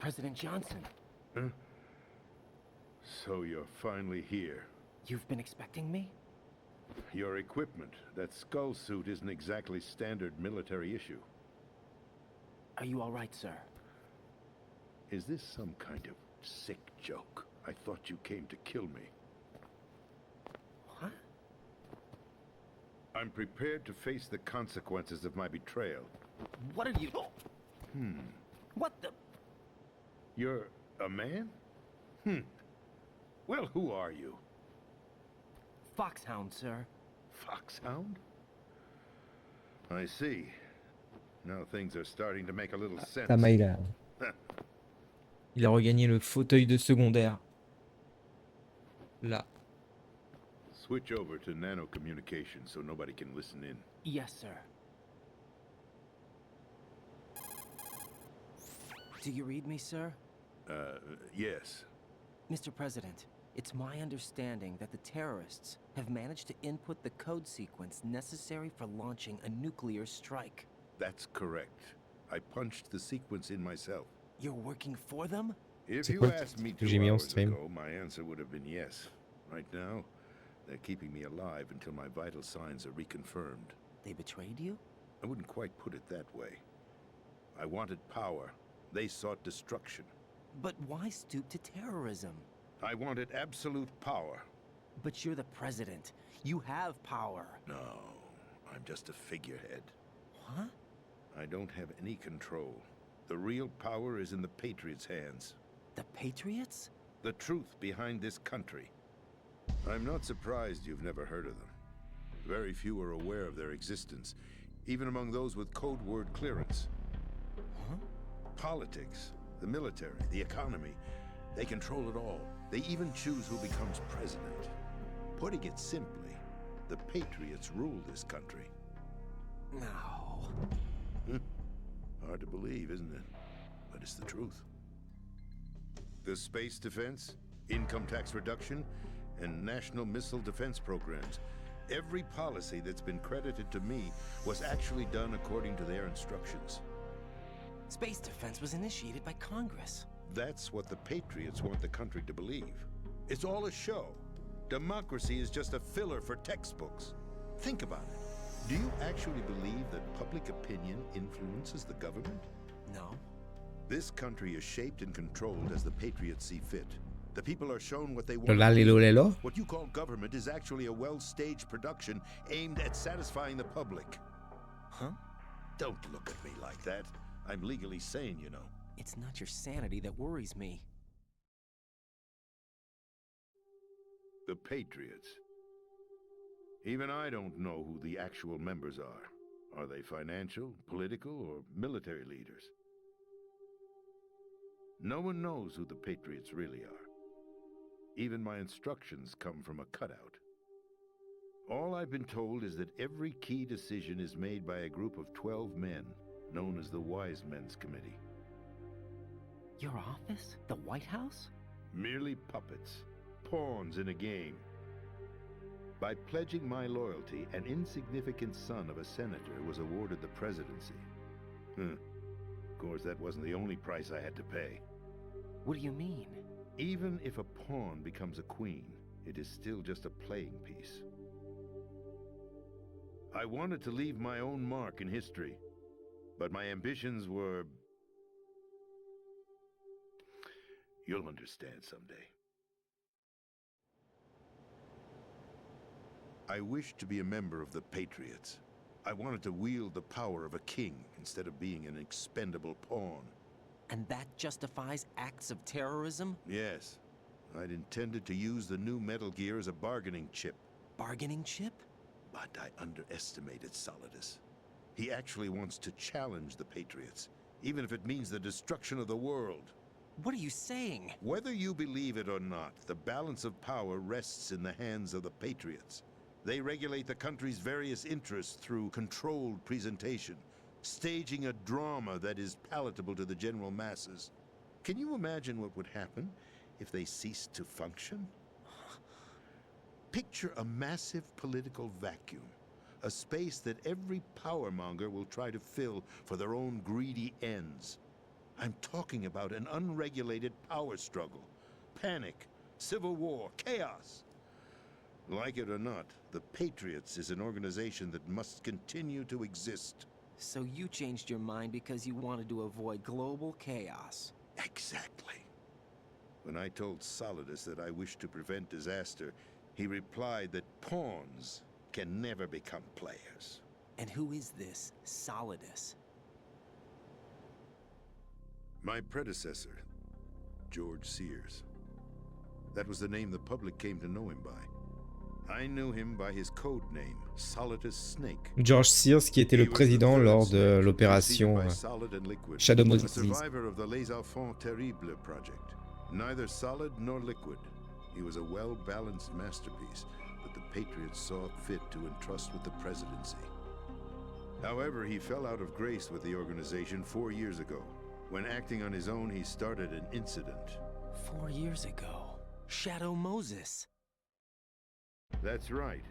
President Johnson. Huh? So you're finally here. You've been expecting me? Your equipment, that skull suit isn't exactly standard military issue. Are you all right, sir? Is this some kind of sick joke? I thought you came to kill me. What? I'm prepared to face the consequences of my betrayal. What are you... What the... You're a man? Well, who are you? Foxhound, sir. Foxhound? I see. Now things are starting to make a little sense. Tama, il a regagné le fauteuil de secondaire. Là. Switch over to nano-communication so nobody can listen in. Yes, sir. Do you read me, sir? Yes. Mr. President, it's my understanding that the terrorists have managed to input the code sequence necessary for launching a nuclear strike. That's correct. I punched the sequence in myself. You're working for them? If C'est you quoi asked me que 2 j'ai mis en hours stream? ago, my answer would have been yes. Right now, they're keeping me alive until my vital signs are reconfirmed. They betrayed you? I wouldn't quite put it that way. I wanted power. They sought destruction. But why stoop to terrorism? I wanted absolute power. But you're the president. You have power. No, I'm just a figurehead. Huh? I don't have any control. The real power is in the Patriots' hands. The Patriots? The truth behind this country. I'm not surprised you've never heard of them. Very few are aware of their existence, even among those with code word clearance. Huh? Politics, the military, the economy, they control it all. They even choose who becomes president. Putting it simply, the Patriots rule this country. No. Hard to believe, isn't it? But it's the truth. The space defense, income tax reduction, and national missile defense programs. Every policy that's been credited to me was actually done according to their instructions. Space defense was initiated by Congress. That's what the Patriots want the country to believe. It's all a show. Democracy is just a filler for textbooks. Think about it. Do you actually believe that public opinion influences the government? No. This country is shaped and controlled as the Patriots see fit. The people are shown what they want. Lolo. What you call government is actually a well-staged production aimed at satisfying the public. Huh? Don't look at me like that. I'm legally sane, you know. It's not your sanity that worries me. The Patriots. Even I don't know who the actual members are. Are they financial, political, or military leaders? No one knows who the Patriots really are. Even my instructions come from a cutout. All I've been told is that every key decision is made by a group of 12 men, known as the Wise Men's Committee. Your office? The White House? Merely puppets, pawns in a game. By pledging my loyalty, an insignificant son of a senator was awarded the presidency. Of course, that wasn't the only price I had to pay. What do you mean? Even if a pawn becomes a queen, it is still just a playing piece. I wanted to leave my own mark in history, but my ambitions were... You'll understand someday. I wished to be a member of the Patriots. I wanted to wield the power of a king instead of being an expendable pawn. And that justifies acts of terrorism? Yes. I'd intended to use the new Metal Gear as a bargaining chip. Bargaining chip? But I underestimated Solidus. He actually wants to challenge the Patriots, even if it means the destruction of the world. What are you saying? Whether you believe it or not, the balance of power rests in the hands of the Patriots. They regulate the country's various interests through controlled presentation, staging a drama that is palatable to the general masses. Can you imagine what would happen if they ceased to function? Picture a massive political vacuum, a space that every powermonger will try to fill for their own greedy ends. I'm talking about an unregulated power struggle. Panic, civil war, chaos. Like it or not, the Patriots is an organization that must continue to exist. So you changed your mind because you wanted to avoid global chaos. Exactly. When I told Solidus that I wished to prevent disaster, he replied that pawns can never become players. And who is this Solidus? My predecessor, George Sears. That was the name the public came to know him by. I knew him by his code name, Solidus Snake. George Sears, qui était le président lors de l'opération Shadow A Moses. survivor of the Les Enfants Terribles project. Neither solid nor liquid. He was a well-balanced masterpiece that the Patriots saw fit to entrust with the presidency. However, he fell out of grace with the organization 4 years ago. When acting on his own, he started an incident. 4 years ago. Shadow Moses. That's right.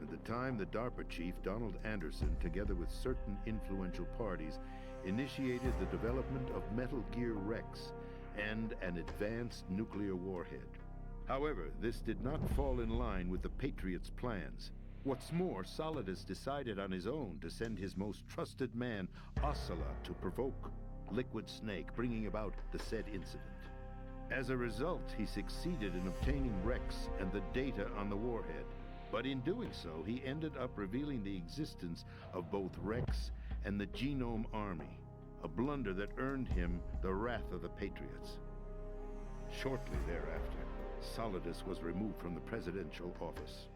At the time, the DARPA chief, Donald Anderson, together with certain influential parties, initiated the development of Metal Gear Rex and an advanced nuclear warhead. However, this did not fall in line with the Patriots' plans. What's more, Solidus decided on his own to send his most trusted man, Ocelot, to provoke Liquid Snake, bringing about the said incident. As a result, he succeeded in obtaining Rex and the data on the warhead. But in doing so, he ended up revealing the existence of both Rex and the Genome Army, a blunder that earned him the wrath of the Patriots. Shortly thereafter, Solidus was removed from the presidential office.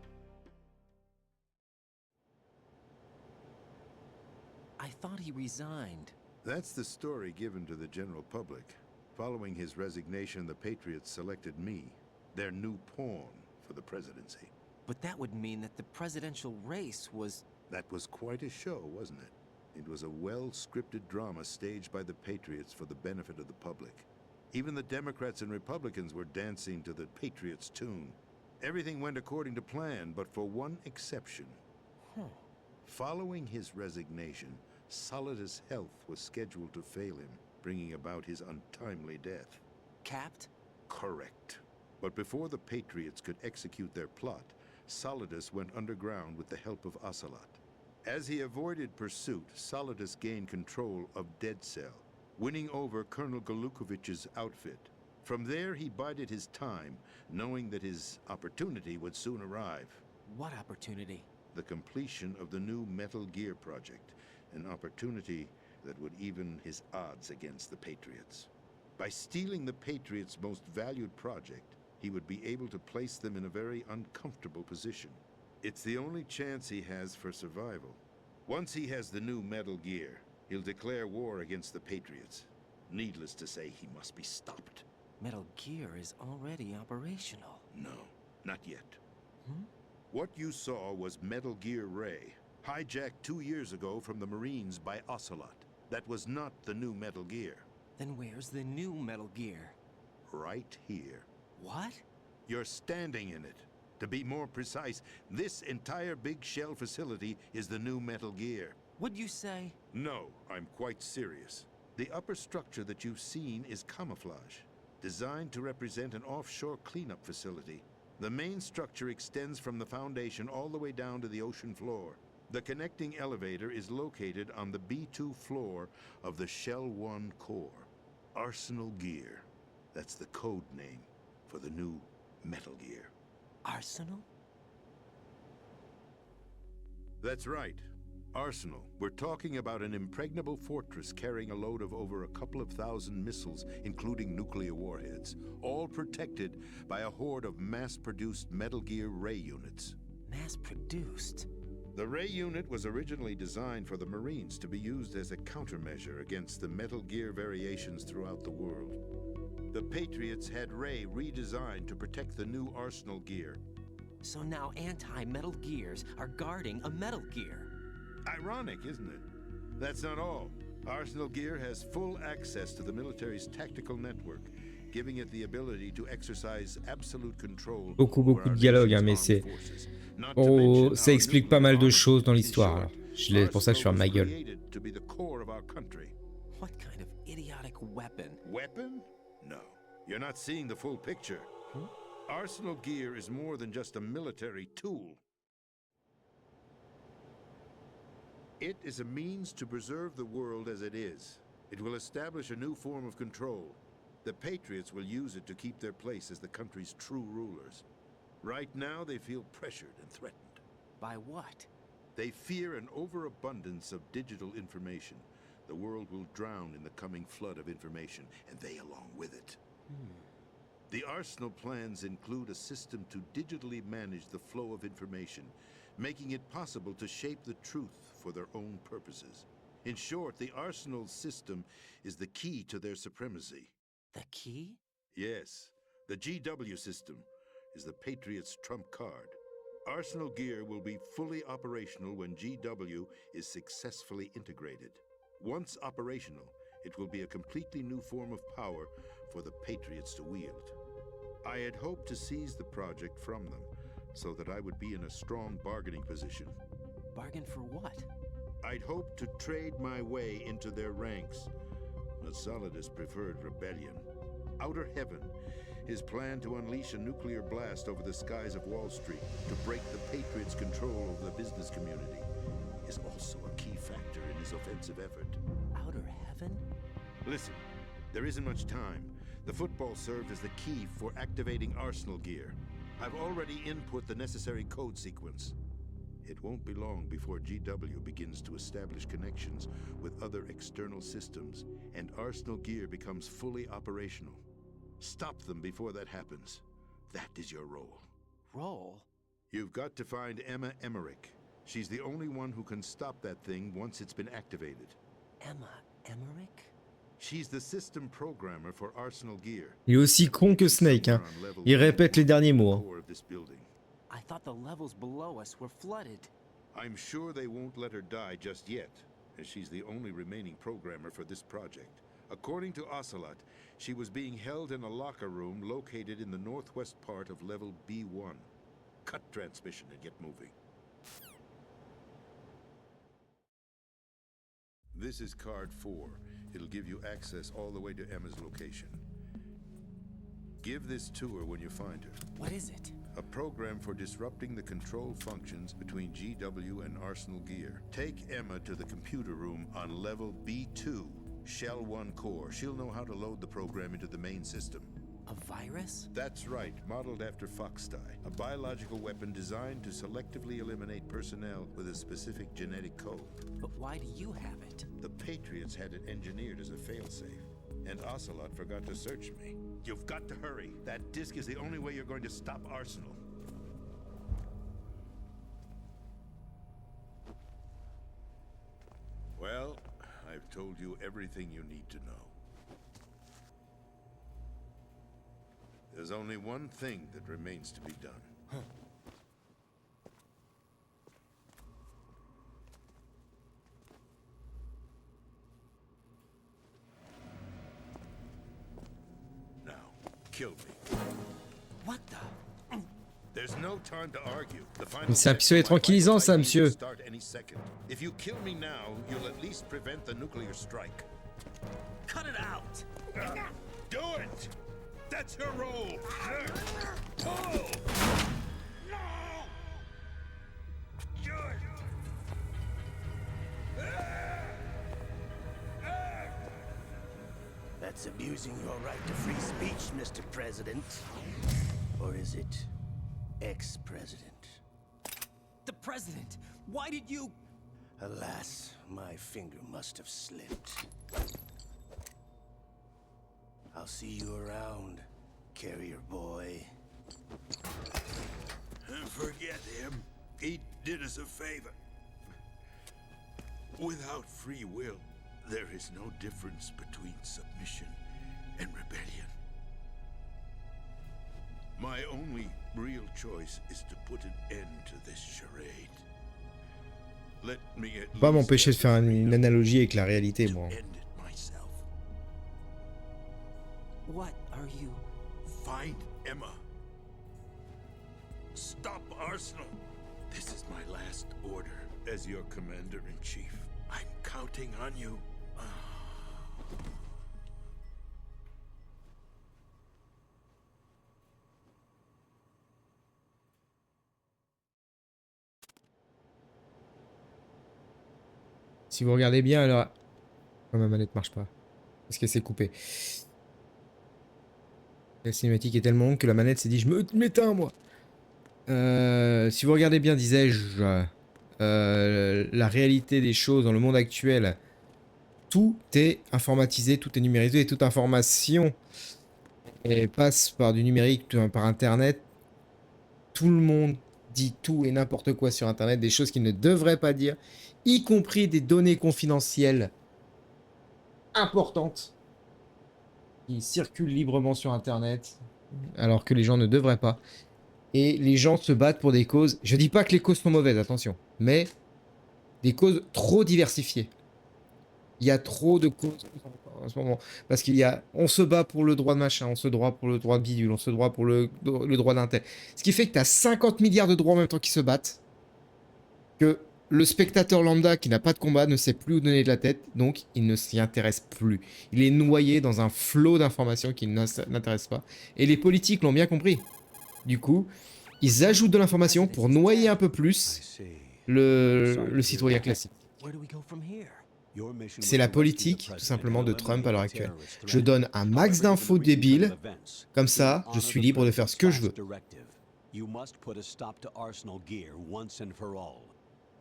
I thought he resigned. That's the story given to the general public. Following his resignation, the Patriots selected me, their new pawn, for the presidency. But that would mean that the presidential race was... That was quite a show, wasn't it? It was a well-scripted drama staged by the Patriots for the benefit of the public. Even the Democrats and Republicans were dancing to the Patriots' tune. Everything went according to plan, but for one exception. Following his resignation, Solidus' health was scheduled to fail him, bringing about his untimely death. Capped? Correct. But before the Patriots could execute their plot, Solidus went underground with the help of Ocelot. As he avoided pursuit, Solidus gained control of Dead Cell, winning over Colonel Galukovich's outfit. From there, he bided his time, knowing that his opportunity would soon arrive. What opportunity? The completion of the new Metal Gear project, an opportunity that would even his odds against the Patriots. By stealing the Patriots' most valued project, he would be able to place them in a very uncomfortable position. It's the only chance he has for survival. Once he has the new Metal Gear, he'll declare war against the Patriots. Needless to say, he must be stopped. Metal Gear is already operational. No, not yet. What you saw was Metal Gear Ray, hijacked 2 years ago from the Marines by Ocelot. That was not the new Metal Gear. Then where's the new Metal Gear? Right here. What? You're standing in it. To be more precise, this entire big shell facility is the new Metal Gear. What'd you say? No, I'm quite serious. The upper structure that you've seen is camouflage, designed to represent an offshore cleanup facility. The main structure extends from the foundation all the way down to the ocean floor. The connecting elevator is located on the B2 floor of the Shell 1 core. Arsenal Gear. That's the code name for the new Metal Gear. Arsenal? That's right. Arsenal. We're talking about an impregnable fortress carrying a load of over a couple of thousand missiles, including nuclear warheads, all protected by a horde of mass-produced Metal Gear Ray units. Mass-produced? The Ray unit was originally designed for the Marines to be used as a countermeasure against the Metal Gear variations throughout the world. The Patriots had Ray redesigned to protect the new Arsenal Gear. So now anti-Metal Gears are guarding a Metal Gear. Ironic, isn't it? That's not all. Arsenal Gear has full access to the military's tactical network, giving it the ability to exercise absolute control Beaucoup over de our dialogue, hein, nation's mais armed c'est... forces. Not to Oh, mention ça our explique pas nuclear mal de armament. choses dans In l'histoire. short, C'est pour ça que je ferme ma Arsenal was gueule. created to be the core of our country. What kind of idiotic weapon. Weapon? No. You're not seeing the full picture. Arsenal gear is more than just a military tool. It is a means to preserve the world as it is. It will establish a new form of control. The Patriots will use it to keep their place as the country's true rulers. Right now, they feel pressured and threatened. By what? They fear an overabundance of digital information. The world will drown in the coming flood of information, and they along with it. The Arsenal plans include a system to digitally manage the flow of information, making it possible to shape the truth for their own purposes. In short, the Arsenal system is the key to their supremacy. The key? Yes, the GW system is the Patriots' trump card. Arsenal gear will be fully operational when GW is successfully integrated. Once operational, it will be a completely new form of power for the Patriots to wield. I had hoped to seize the project from them, so that I would be in a strong bargaining position. Bargain for what? I'd hoped to trade my way into their ranks. But Solidus preferred rebellion. Outer Heaven, his plan to unleash a nuclear blast over the skies of Wall Street to break the Patriots' control over the business community, is also a key factor in his offensive effort. Outer Heaven? Listen, there isn't much time. The football served as the key for activating Arsenal gear. I've already input the necessary code sequence. It won't be long before GW begins to establish connections with other external systems, and Arsenal gear becomes fully operational. Stop them before that happens. That is your role. Role? You've got to find Emma Emmerich. She's the only one who can stop that thing once it's been activated. Emma Emmerich? She's the system programmer for Arsenal gear. Il est aussi con que Snake, hein. Il répète les derniers mots. Hein. I thought the levels below us were flooded. I'm sure they won't let her die just yet, as she's the only remaining programmer for this project. According to Ocelot, she was being held in a locker room located in the northwest part of level B1. Cut transmission and get moving. This is card 4. It'll give you access all the way to Emma's location. Give this to her when you find her. What is it? A program for disrupting the control functions between GW and Arsenal gear. Take Emma to the computer room on level B2, Shell 1 core. She'll know how to load the program into the main system. A virus? That's right, modeled after Foxdie, a biological weapon designed to selectively eliminate personnel with a specific genetic code. But why do you have it? The Patriots had it engineered as a failsafe, and Ocelot forgot to search me. You've got to hurry. That disk is the only way you're going to stop Arsenal. Well, I've told you everything you need to know. There's only one thing that remains to be done. Now, kill me. What the? There's no time to argue. The final Mais c'est un step pistolet of my tranquillisant, life ça, will monsieur. start any second. If you kill me now, you'll at least prevent the nuclear strike. Cut it out! Do it! That's your role! Pull! No! Do it! That's abusing your right to free speech, Mr. President. Or is it ex-president? The president! Why did you... Alas, my finger must have slipped. I'll see you around, carrier boy. Forget him. He did us a favor. Without free will, there is no difference between submission and rebellion. My only real choice is to put an end to this charade. Let me at Pas least m'empêcher de faire une analogie avec la réalité, to moi. end it myself. What are you... Find Emma. Stop Arsenal. This is my last order as your commander-in-chief. I'm counting on you. Si vous regardez bien, alors... Oh, ma manette marche pas. Parce qu'elle s'est coupée. La cinématique est tellement longue que la manette s'est dit, je me m'éteins, moi. Si vous regardez bien, disais-je, la réalité des choses dans le monde actuel, tout est informatisé, tout est numérisé, et toute information passe par du numérique, par Internet. Tout le monde dit tout et n'importe quoi sur Internet, des choses qu'il ne devrait pas dire, y compris des données confidentielles importantes qui circulent librement sur Internet, alors que les gens ne devraient pas. Et les gens se battent pour des causes. Je dis pas que les causes sont mauvaises, attention, mais des causes trop diversifiées. Il y a trop de causes en ce moment. Parce qu'il y a... On se bat pour le droit de machin, on se bat pour le droit de bidule, on se bat pour le droit d'un tel. Ce qui fait que tu as 50 milliards de droits en même temps qui se battent. Que le spectateur lambda qui n'a pas de combat ne sait plus où donner de la tête, donc il ne s'y intéresse plus. Il est noyé dans un flot d'informations qui ne l'intéresse pas. Et les politiques l'ont bien compris. Du coup, ils ajoutent de l'information pour noyer un peu plus le citoyen classique. C'est la politique, tout simplement, de Trump à l'heure actuelle. Je donne un max d'infos débiles, comme ça, je suis libre de faire ce que je veux.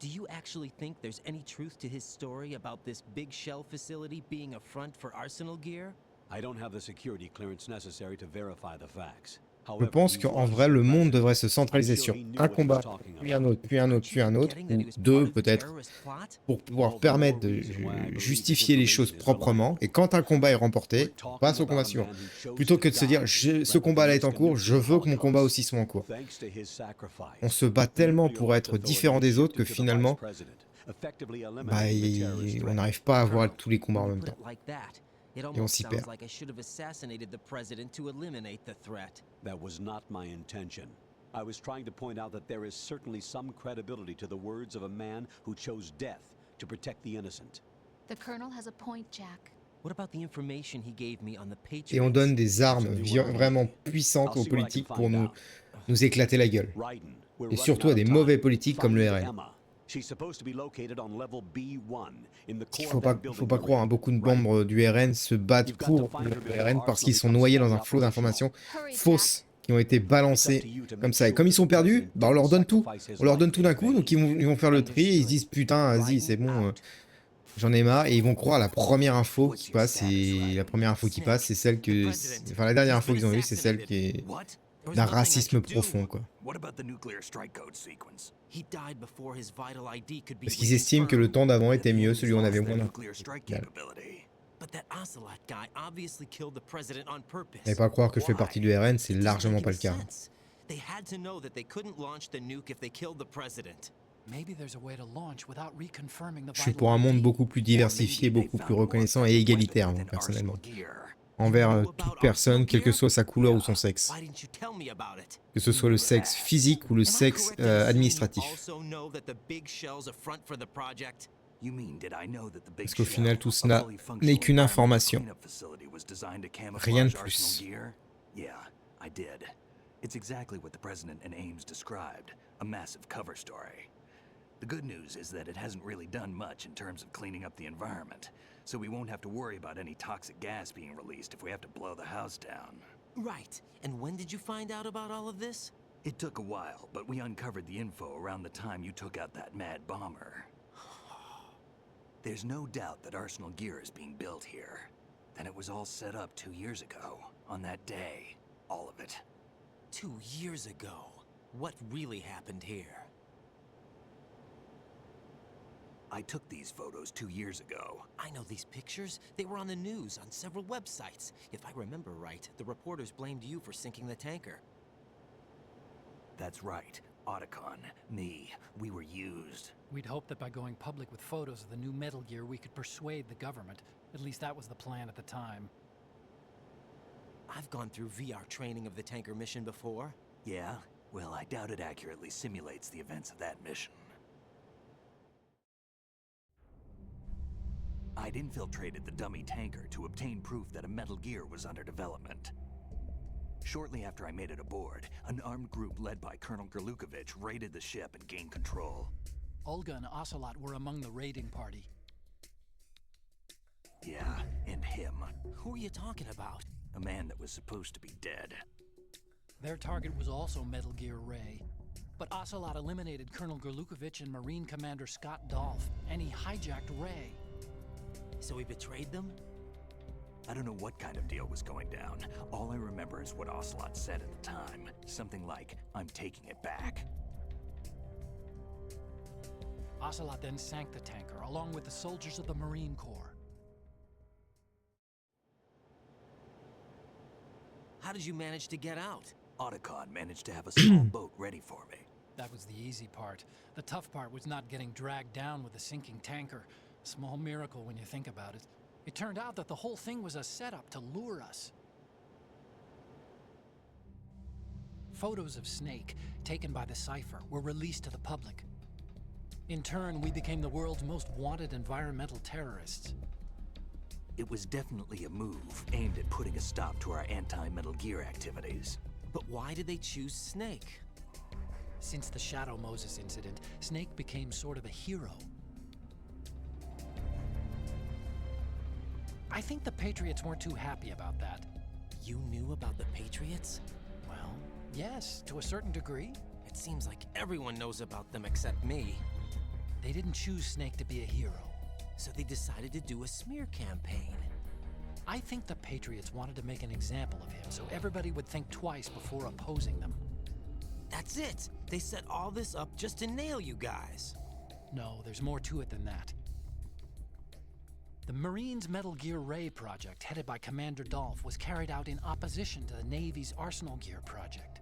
Do you actually think there's any truth to his story about this big shell facility being a front for Arsenal gear? I don't have the security clearance necessary to verify the facts. Je pense qu'en vrai, le monde devrait se centraliser sur un combat, puis un autre, puis un autre, puis un autre, ou deux peut-être, pour pouvoir permettre de justifier les choses proprement. Et quand un combat est remporté, on passe au combat suivant. Plutôt que de se dire, ce combat-là est en cours, je veux que mon combat aussi soit en cours. On se bat tellement pour être différent des autres que finalement, bah, on n'arrive pas à avoir tous les combats en même temps. Et on s'y perd. That was not my intention. I was trying to point out that there is certainly some credibility to the words of a man who chose death to protect the innocent. The Colonel has a point, Jack. What about the information he gave me on the Patriots? Et on donne des armes vraiment puissantes aux politiques pour nous éclater la gueule. Et surtout à des mauvais politiques comme le RN. Il faut pas croire, hein, beaucoup de membres du RN se battent pour le RN parce qu'ils sont noyés dans un flot d'informations fausses qui ont été balancées comme ça. Et comme ils sont perdus, bah on leur donne tout. On leur donne tout d'un coup, donc ils vont faire le tri et ils se disent putain, vas-y, c'est bon, j'en ai marre. Et ils vont croire à la première info qui passe. Et la première info qui passe, c'est celle que... Enfin, la dernière info qu'ils ont eue, c'est celle qui est d'un racisme profond, quoi. Parce qu'ils estiment que le temps d'avant était mieux, celui où on avait moins d'infos. Et pas croire que je fais partie du RN, c'est largement pas le cas. Je suis pour un monde beaucoup plus diversifié, beaucoup plus reconnaissant et égalitaire, moi, personnellement. Envers toute personne, quelle que soit sa couleur ou son sexe. Que ce soit le sexe physique ou le sexe administratif. Parce qu'au final, tout cela n'est qu'une information. Rien de plus. It's exactly what the President and Ames described, a massive cover story. The good news is that it hasn't really done much in terms of cleaning up the environment, so we won't have to worry about any toxic gas being released if we have to blow the house down. Right. And when did you find out about all of this? It took a while, but we uncovered the info around the time you took out that mad bomber. There's no doubt that Arsenal gear is being built here. Then it was all set up 2 years ago, on that day. All of it. 2 years ago. What really happened here? I took these photos 2 years ago. I know these pictures. They were on the news, on several websites. If I remember right, the reporters blamed you for sinking the tanker. That's right. Otacon, me, we were used. We'd hoped that by going public with photos of the new Metal Gear, we could persuade the government. At least that was the plan at the time. I've gone through VR training of the tanker mission before. Yeah? Well, I doubt it accurately simulates the events of that mission. I'd infiltrated the dummy tanker to obtain proof that a Metal Gear was under development. Shortly after I made it aboard, an armed group led by Colonel Gerlukovich raided the ship and gained control. Olga and Ocelot were among the raiding party. Yeah, and him. Who are you talking about? A man that was supposed to be dead. Their target was also Metal Gear Ray. But Ocelot eliminated Colonel Gorlukovich and Marine Commander Scott Dolph, and he hijacked Ray. So he betrayed them? I don't know what kind of deal was going down. All I remember is what Ocelot said at the time. Something like, I'm taking it back. Ocelot then sank the tanker, along with the soldiers of the Marine Corps. How did you manage to get out? Otacon managed to have a small boat ready for me. That was the easy part. The tough part was not getting dragged down with the sinking tanker. Small miracle when you think about it. It turned out that the whole thing was a setup to lure us. Photos of Snake, taken by the Cypher, were released to the public. In turn, we became the world's most wanted environmental terrorists. It was definitely a move aimed at putting a stop to our anti-Metal Gear activities. But why did they choose Snake? Since the Shadow Moses incident, Snake became sort of a hero. I think the Patriots weren't too happy about that. You knew about the Patriots? Well, yes, to a certain degree. It seems like everyone knows about them except me. They didn't choose Snake to be a hero. So they decided to do a smear campaign. I think the Patriots wanted to make an example of him so everybody would think twice before opposing them. That's it! They set all this up just to nail you guys. No, there's more to it than that. The Marines' Metal Gear Ray project, headed by Commander Dolph, was carried out in opposition to the Navy's Arsenal Gear project.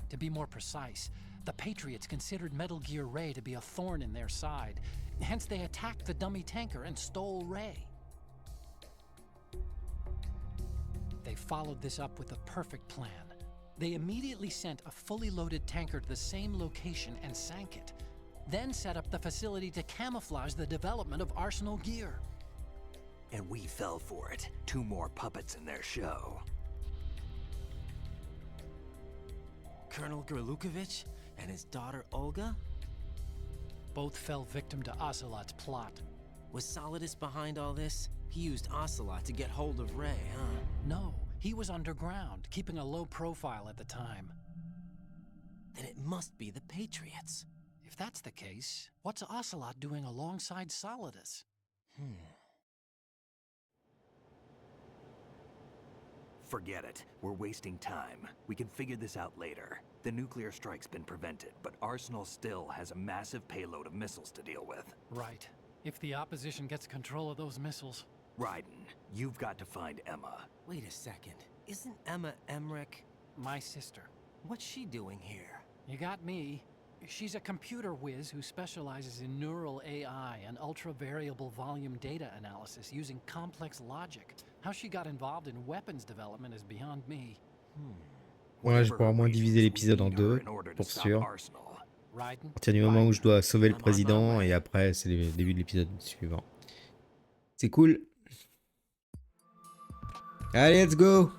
To be more precise, the Patriots considered Metal Gear Ray to be a thorn in their side. Hence, they attacked the dummy tanker and stole Ray. They followed this up with a perfect plan. They immediately sent a fully loaded tanker to the same location and sank it, then set up the facility to camouflage the development of Arsenal Gear. And we fell for it. 2 more puppets in their show. Colonel Gorlukovich and his daughter Olga? Both fell victim to Ocelot's plot. Was Solidus behind all this? He used Ocelot to get hold of Ray, huh? No, he was underground, keeping a low profile at the time. Then it must be the Patriots. If that's the case, what's Ocelot doing alongside Solidus? Forget it. We're wasting time. We can figure this out later. The nuclear strike's been prevented, but Arsenal still has a massive payload of missiles to deal with. Right. If the opposition gets control of those missiles... Raiden, you've got to find Emma. Wait a second. Isn't Emma Emmerich? My sister. What's she doing here? You got me. She's a computer whiz who specializes in neural AI and ultra-variable volume data analysis using complex logic. How she got involved in weapons development is beyond me. Ouais, je pourrais au moins diviser l'épisode en deux, pour sûr. Raiden? À partir du moment où je dois sauver le président, et après, c'est le début de l'épisode suivant. C'est cool. Allez, let's go!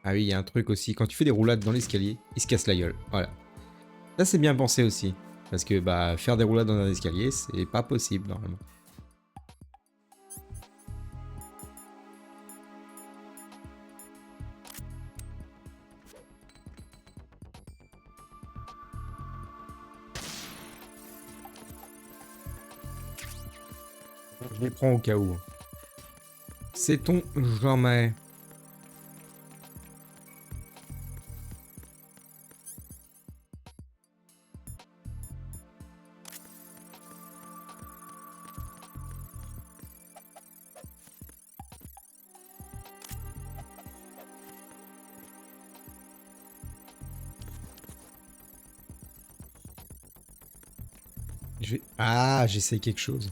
Ah oui, il y a un truc aussi, quand tu fais des roulades dans l'escalier, il se casse la gueule. Voilà. Ça, c'est bien pensé aussi. Parce que bah, faire des roulades dans un escalier, c'est pas possible normalement. Je les prends au cas où. Sait-on jamais? Ah, j'essaie quelque chose.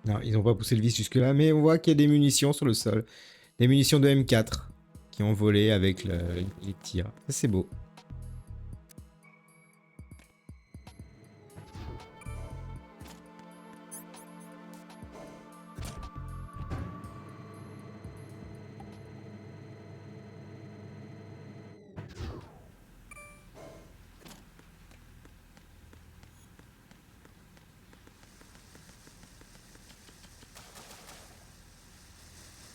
Non, ils n'ont pas poussé le vice jusque-là, mais on voit qu'il y a des munitions sur le sol. Des munitions de M4 qui ont volé avec les tirs. Ça, c'est beau.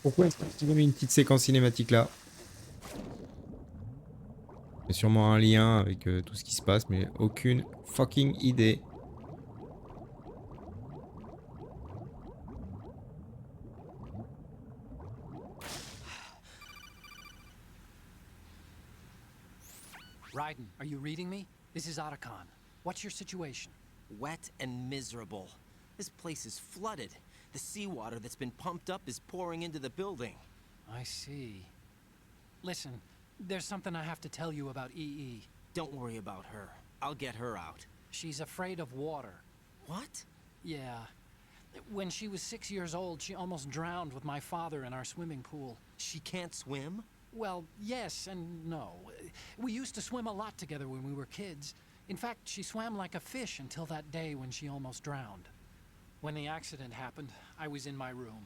Pourquoi est-ce que tu as mis une petite séquence cinématique là? Il y a sûrement un lien avec tout ce qui se passe, mais aucune fucking idée. Raiden, are you reading me? This is Otacon. What's your situation? Wet and miserable. This place is flooded. The seawater that's been pumped up is pouring into the building. I see. Listen, there's something I have to tell you about EE. Don't worry about her. I'll get her out. She's afraid of water. What? Yeah. When she was 6 years old, she almost drowned with my father in our swimming pool. She can't swim? Well, yes and no. We used to swim a lot together when we were kids. In fact, she swam like a fish until that day when she almost drowned. When the accident happened, I was in my room.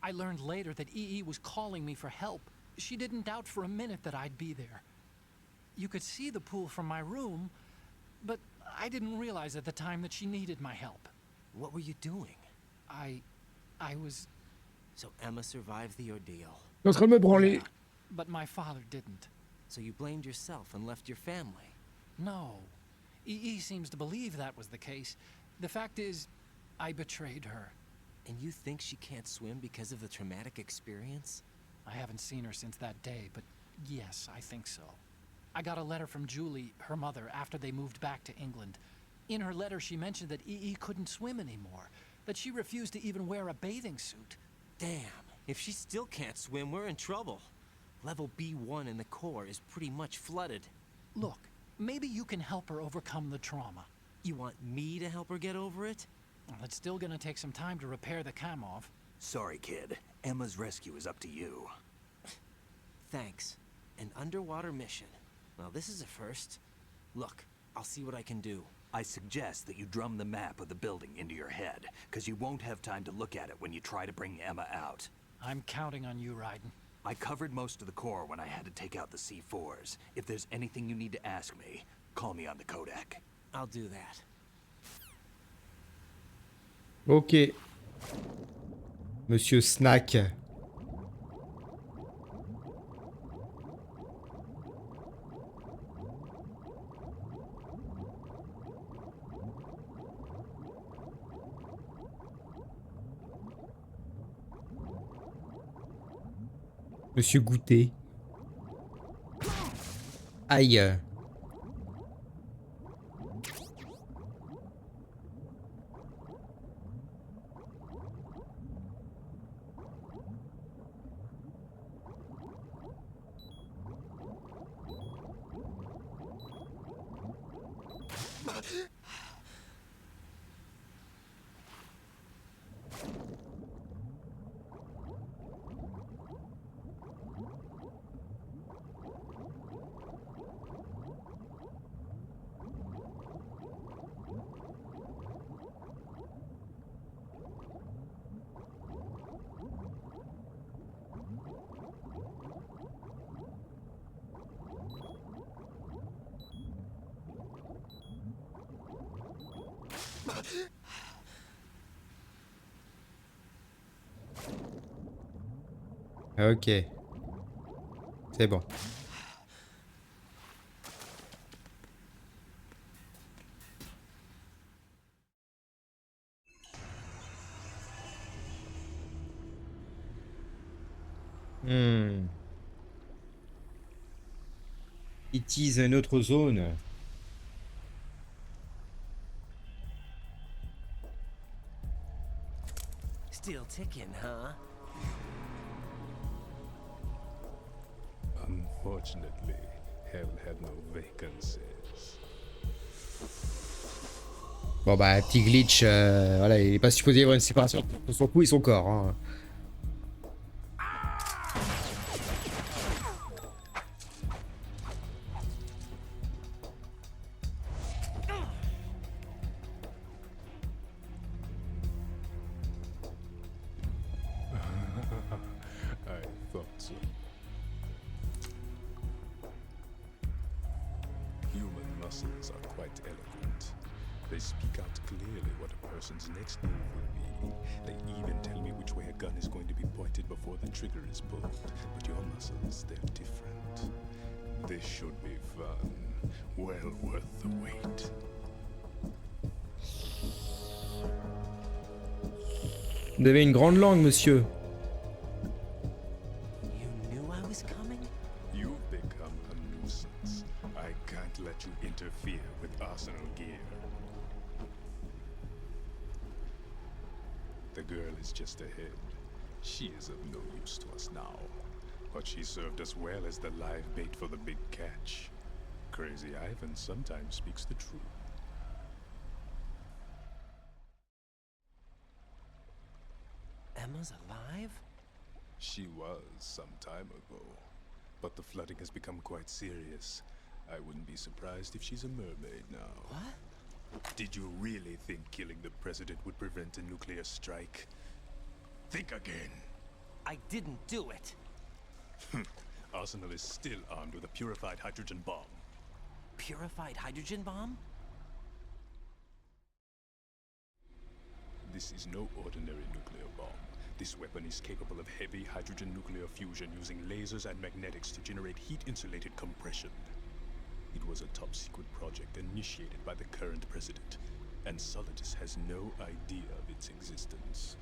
I learned later that EE was calling me for help. She didn't doubt for a minute that I'd be there. You could see the pool from my room, but I didn't realize at the time that she needed my help. What were you doing? I was... So Emma survived the ordeal. Je suis en train de me branler. Yeah, but my father didn't. So you blamed yourself and left your family? No. EE seems to believe that was the case. The fact is, I betrayed her. And you think she can't swim because of the traumatic experience? I haven't seen her since that day, but yes, I think so. I got a letter from Julie, her mother, after they moved back to England. In her letter, she mentioned that EE couldn't swim anymore, that she refused to even wear a bathing suit. Damn, if she still can't swim, we're in trouble. Level B1 in the core is pretty much flooded. Look, maybe you can help her overcome the trauma. You want me to help her get over it? Well, it's still gonna take some time to repair the cam off. Sorry, kid. Emma's rescue is up to you. Thanks. An underwater mission. Well, this is a first. Look, I'll see what I can do. I suggest that you drum the map of the building into your head, because you won't have time to look at it when you try to bring Emma out. I'm counting on you, Raiden. I covered most of the core when I had to take out the C4s. If there's anything you need to ask me, call me on the codec. I'll do that. Ok. Monsieur Snack. Monsieur Goûter. Aïe. Ok. C'est bon. It is une autre zone. Still ticking, huh? Unfortunately, hell had no vacancies. Bon bah petit glitch, voilà, il est pas supposé y avoir une séparation entre son cou et son corps. Hein. I thought so. Human muscles are quite eloquent. They speak out clearly what a person's next move will be. They even tell me which way a gun is going to be pointed before the trigger is pulled. But your muscles, they're different. This should be fun. Well worth the wait. Vous avez une grande langue, monsieur. You knew I was coming? You've become a nuisance. I can't let you interfere with arsenal gear. The girl is just ahead. She is of no use to us now. But she served us well as the live bait for the big catch. Crazy Ivan sometimes speaks the truth. Emma's alive? She was some time ago. But the flooding has become quite serious. I wouldn't be surprised if she's a mermaid now. What? Did you really think killing the president would prevent a nuclear strike? Think again. I didn't do it. Arsenal is still armed with a purified hydrogen bomb. Purified hydrogen bomb? This is no ordinary nuclear bomb. This weapon is capable of heavy hydrogen nuclear fusion using lasers and magnetics to generate heat-insulated compression. It was a top-secret project initiated by the current president, and Solidus has no idea of its existence.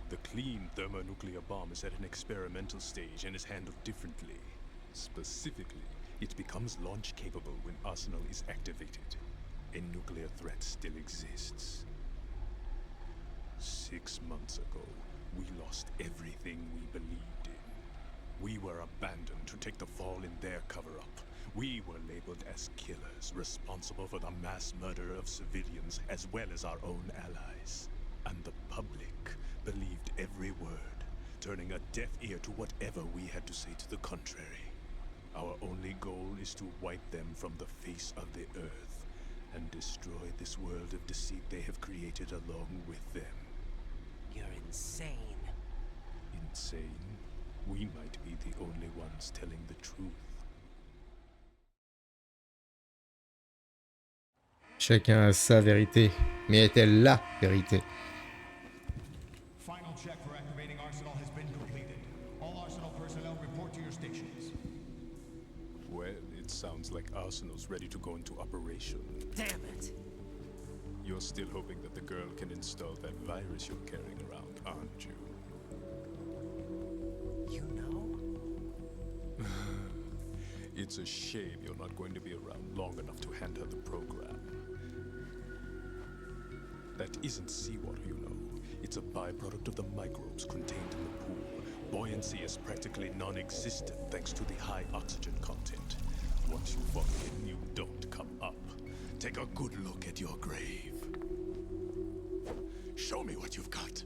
The clean thermonuclear bomb is at an experimental stage and is handled differently. Specifically, it becomes launch-capable when Arsenal is activated. A nuclear threat still exists. 6 months ago, we lost everything we believed in. We were abandoned to take the fall in their cover-up. We were labeled as killers, responsible for the mass murder of civilians as well as our own allies. And the public believed every word, turning a deaf ear to whatever we had to say to the contrary. Our only goal is to wipe them from the face of the earth and destroy this world of deceit they have created along with them. You're insane. Insane? We might be the only ones telling the truth. Chacun a sa vérité. Mais est-elle la vérité? Final check for activating Arsenal has been completed. All Arsenal personnel report to your stations. Well, it sounds like Arsenal's ready to go into operation. Damn it. You're still hoping that the girl can install that virus you're carrying around, aren't you? You know? It's a shame you're not going to be around long enough to hand her the program. That isn't seawater, you know. It's a byproduct of the microbes contained in the pool. Buoyancy is practically non-existent thanks to the high oxygen content. Once you fall in, you don't come up. Take a good look at your grave. Show me what you've got.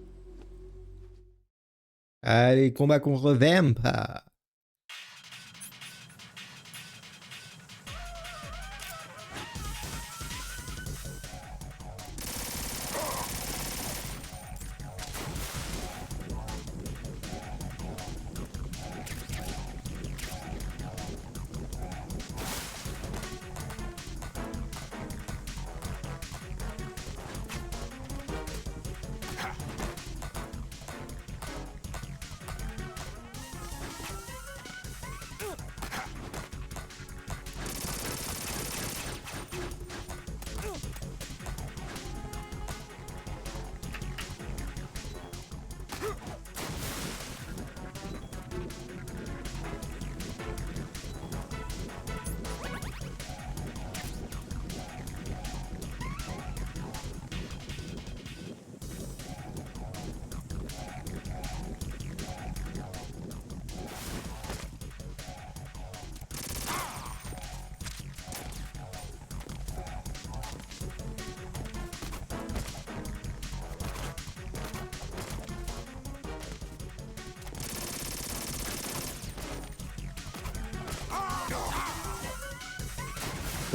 Allez, combat contre Vamp.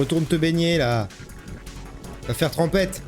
Retourne te baigner là. Va faire trempette.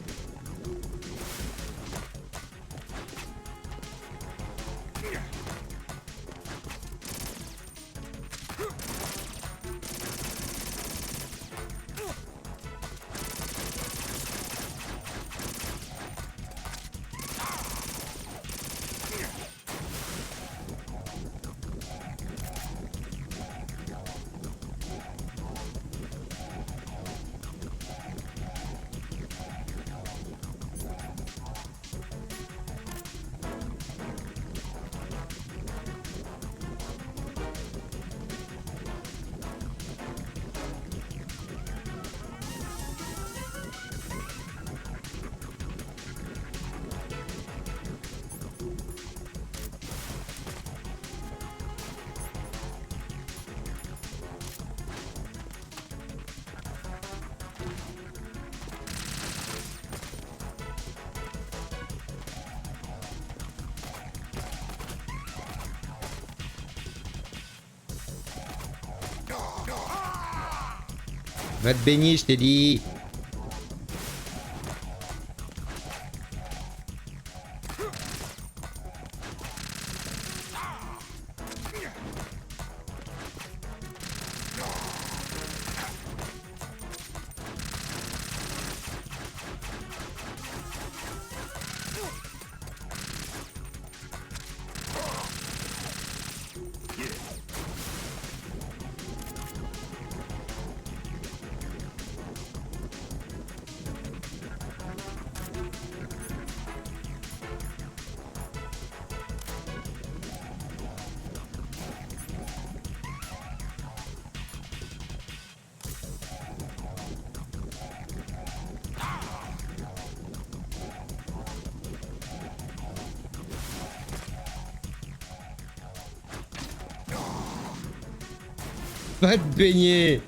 Va te baigner, je t'ai dit. Va te baigner.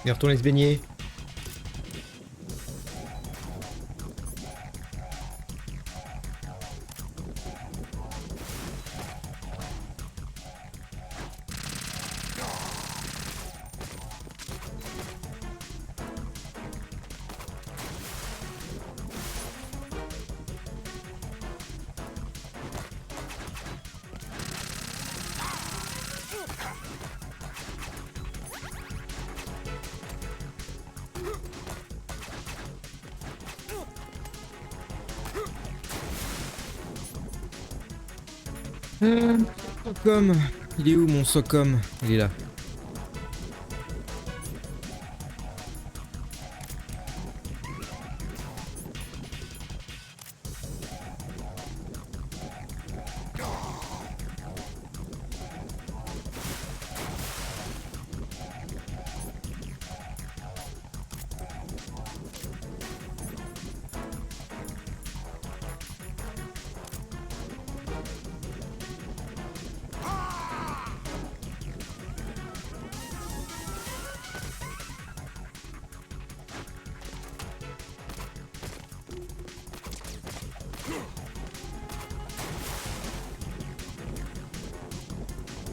Il est retourné se baigner. Socom. Il est où mon Socom? Il est là.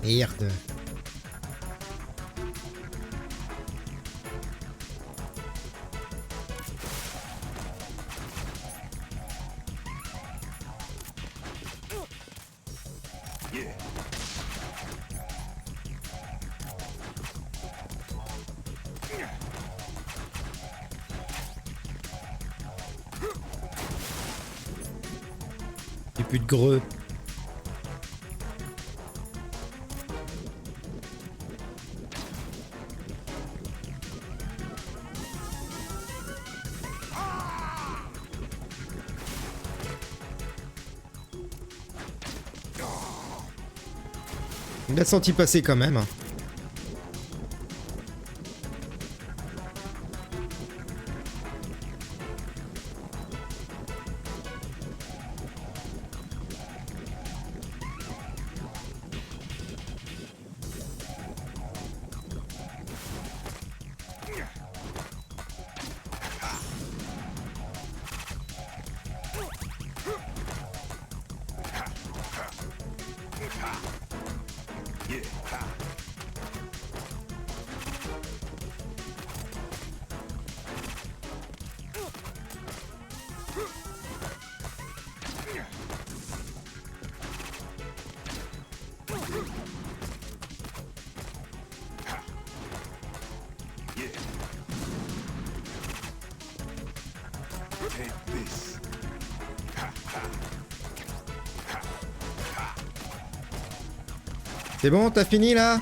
Merde. J'ai plus de greux. Il a senti passer quand même. C'est bon, t'as fini là?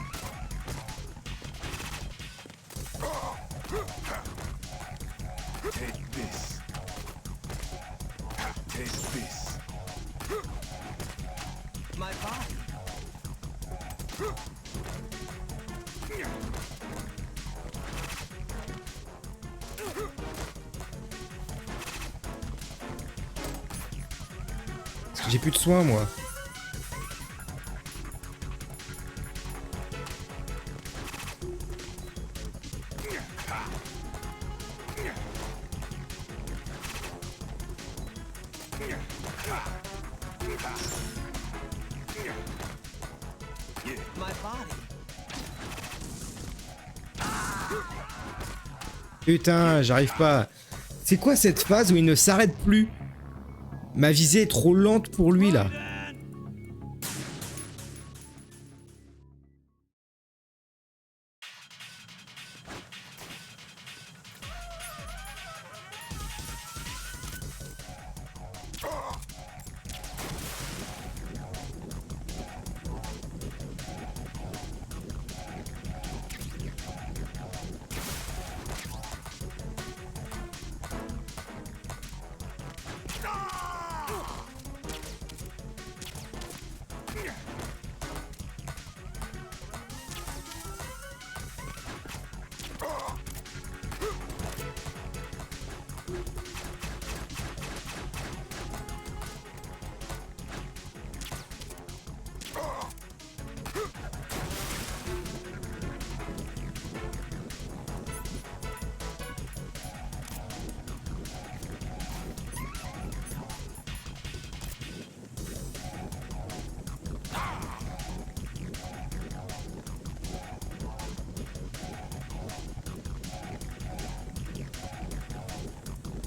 Parce que j'ai plus de soins moi. Putain, j'arrive pas. C'est quoi cette phase où il ne s'arrête plus? Ma visée est trop lente pour lui là.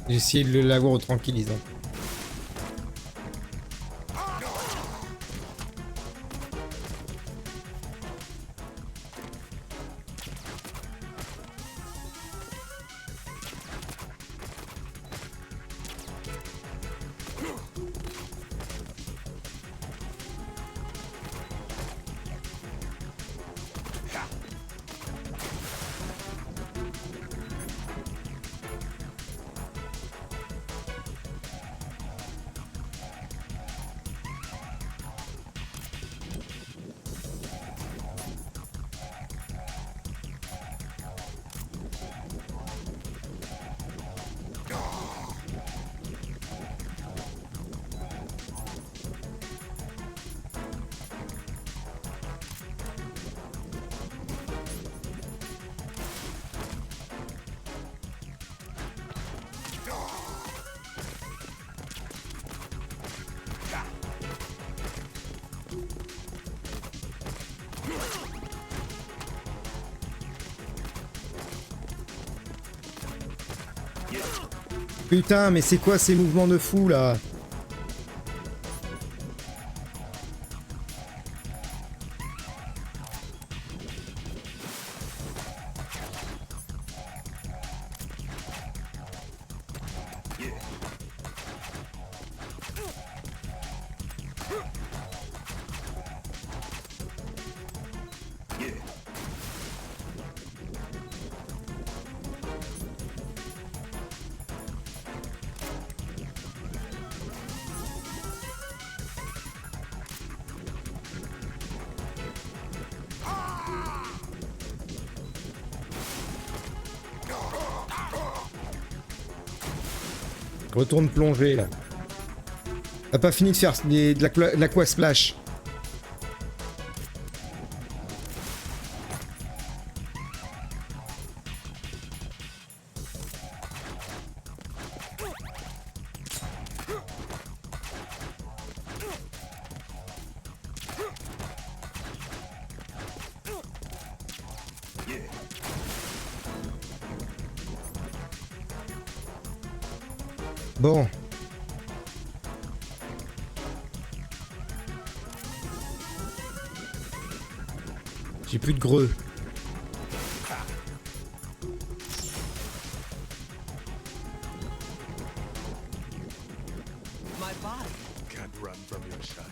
J'ai essayé de l'avoir au tranquillisant. Putain, mais c'est quoi ces mouvements de fou là? Retourne plonger là. T'as pas fini de faire de l'aqua splash. Bon. J'ai plus de greux. Can't run from your shadow.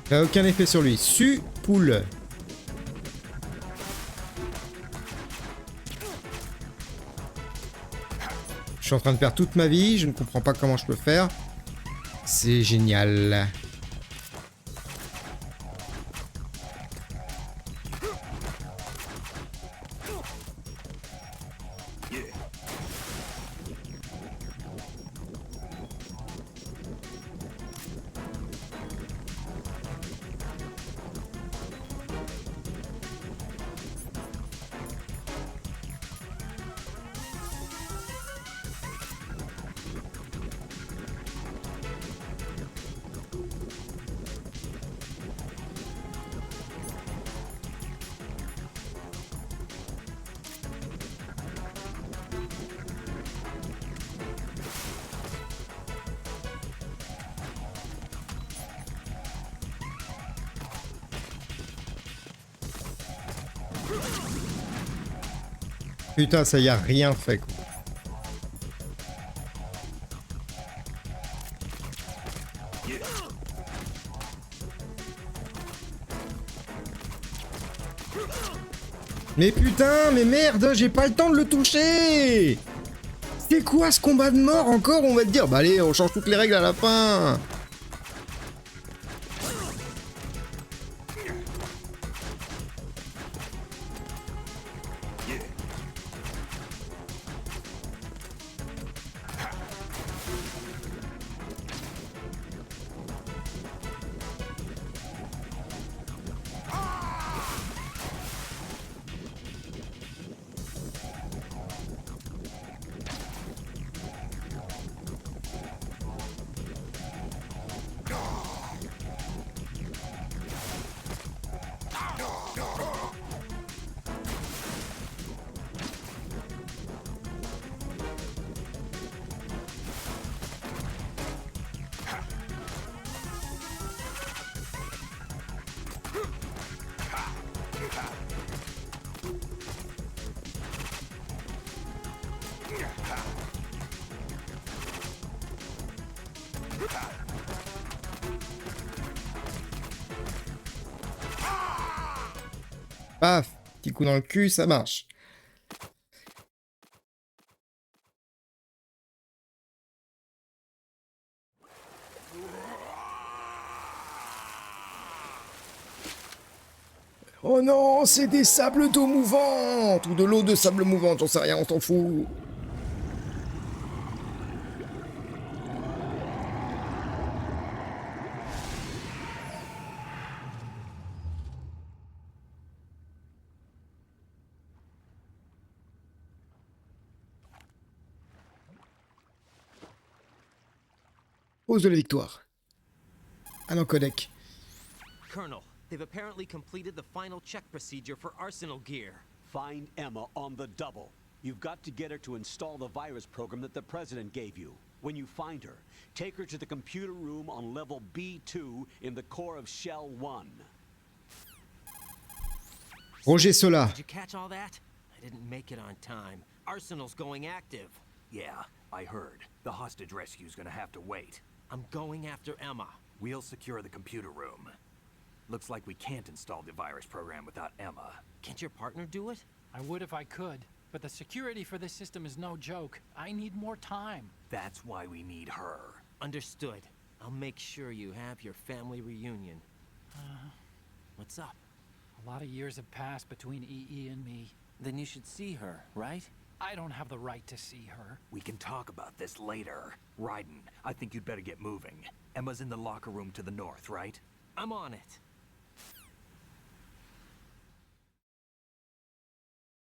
Ça a aucun effet sur lui. Poule. Je suis en train de perdre toute ma vie. Je ne comprends pas comment je peux faire. C'est génial. Putain, ça y a rien fait, quoi. Mais putain, mais merde, j'ai pas le temps de le toucher. C'est quoi ce combat de mort encore? On va te dire, bah allez, on change toutes les règles à la fin. Paf, petit coup dans le cul, ça marche. Oh non, c'est des sables d'eau mouvante ou de l'eau de sable mouvante, j'en sais rien, on s'en fout. Pause de la victoire. Ah non, codec. Colonel, they've apparently completed the final check procedure for arsenal gear. Find Emma on the double. You've got to get her to install the virus program that the President gave you. When you find her, take her to the computer room on level B2 in the core of Shell 1. Roger Sola. Did you catch all that? I didn't make it on time. Arsenal's going active. Yeah, I heard. The hostage rescue's gonna have to wait. I'm going after Emma. We'll secure the computer room. Looks like we can't install the virus program without Emma. Can't your partner do it? I would if I could, but the security for this system is no joke. I need more time. That's why we need her. Understood. I'll make sure you have your family reunion. What's up? A lot of years have passed between EE and me. Then you should see her, right? I don't have the right to see her. We can talk about this later. Raiden, I think you'd better get moving. Emma's in the locker room to the north, right? I'm on it.